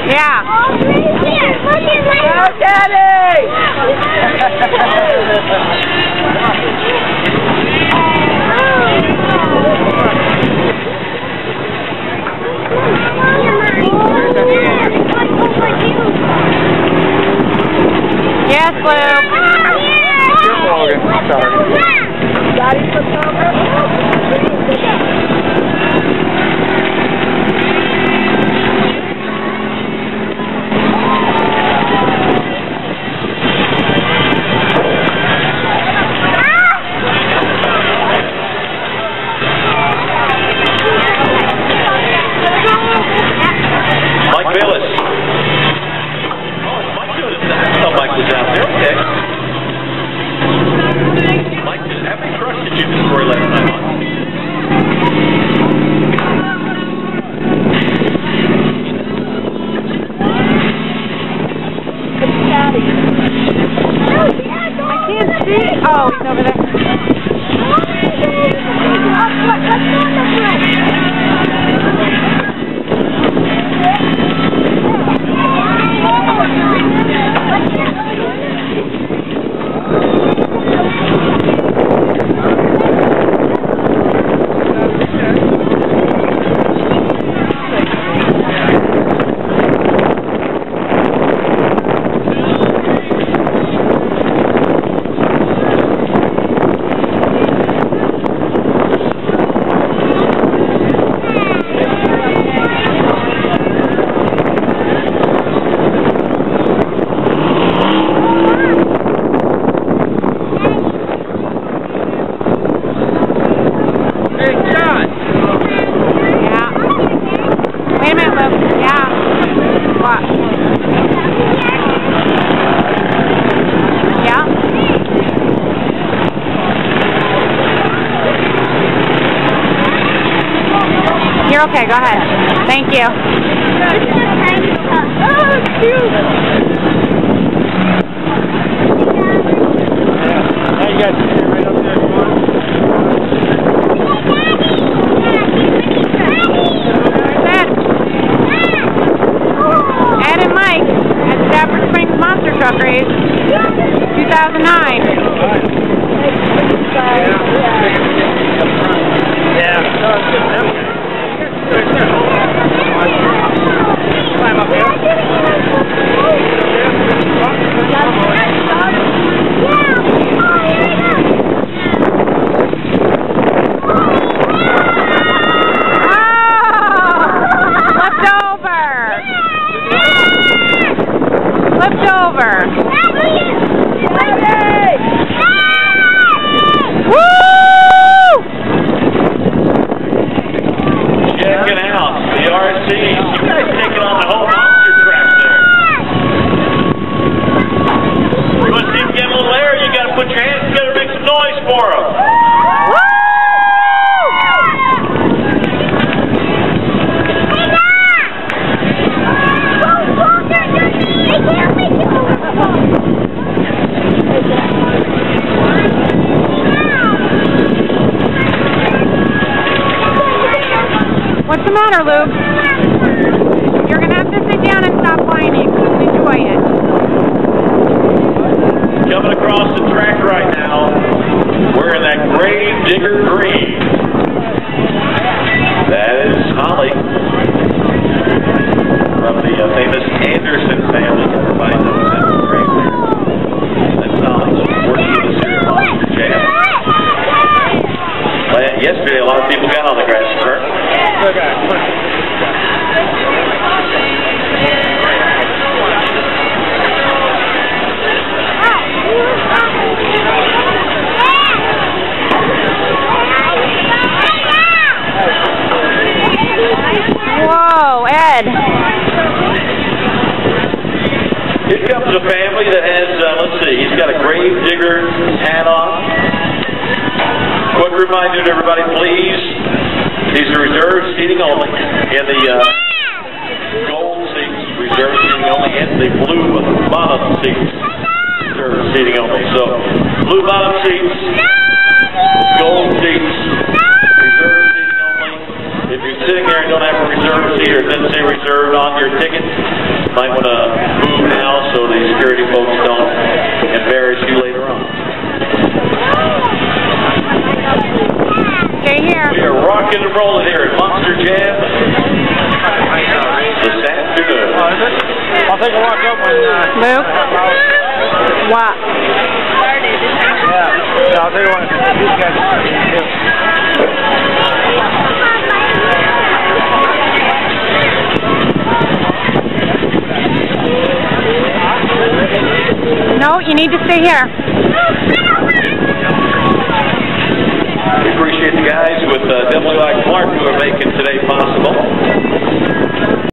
Yeah. Go, Daddy! Yes, Luke. Here, Logan. Sorry. Daddy flipped over. Oh, he's over there. You're okay, go ahead. Thank you. Oh, cute. Now you guys stand right up there. Ed and Mike at Stafford Springs Monster Truck Race 2009. Yeah. Climb up here. Flipped over. Checking out the RC. You guys taking on the whole monster track there. You want to see him get a little air? You got to put your hands together and make some noise for him. What's the matter, Luke? You're going to have to sit down and stop whining. Enjoy it. Coming across the track right now, wearing that grave digger green. That is Holly from the famous Anderson family. Everybody knows that grave digger. That's Holly. She's working with us here at Monster Jam. Yesterday, a lot of people got on the grass skirt. Whoa, Ed. Here comes a family that has, let's see, he's got a grave digger hat on. Quick reminder to everybody, please. These are reserved seating only. In the gold seats, reserved seating only. And the blue bottom seats, reserved seating only. So, blue bottom seats, gold seats. reserved on your ticket. Might want to move now so the security folks don't embarrass you later on. Stay here. We are rocking and rolling here at Monster Jam this afternoon. I'll take a walk up when... Luke? What? Yeah, I'll tell you what. These guys... No, you need to stay here. We appreciate the guys with WI Clark who are making today possible.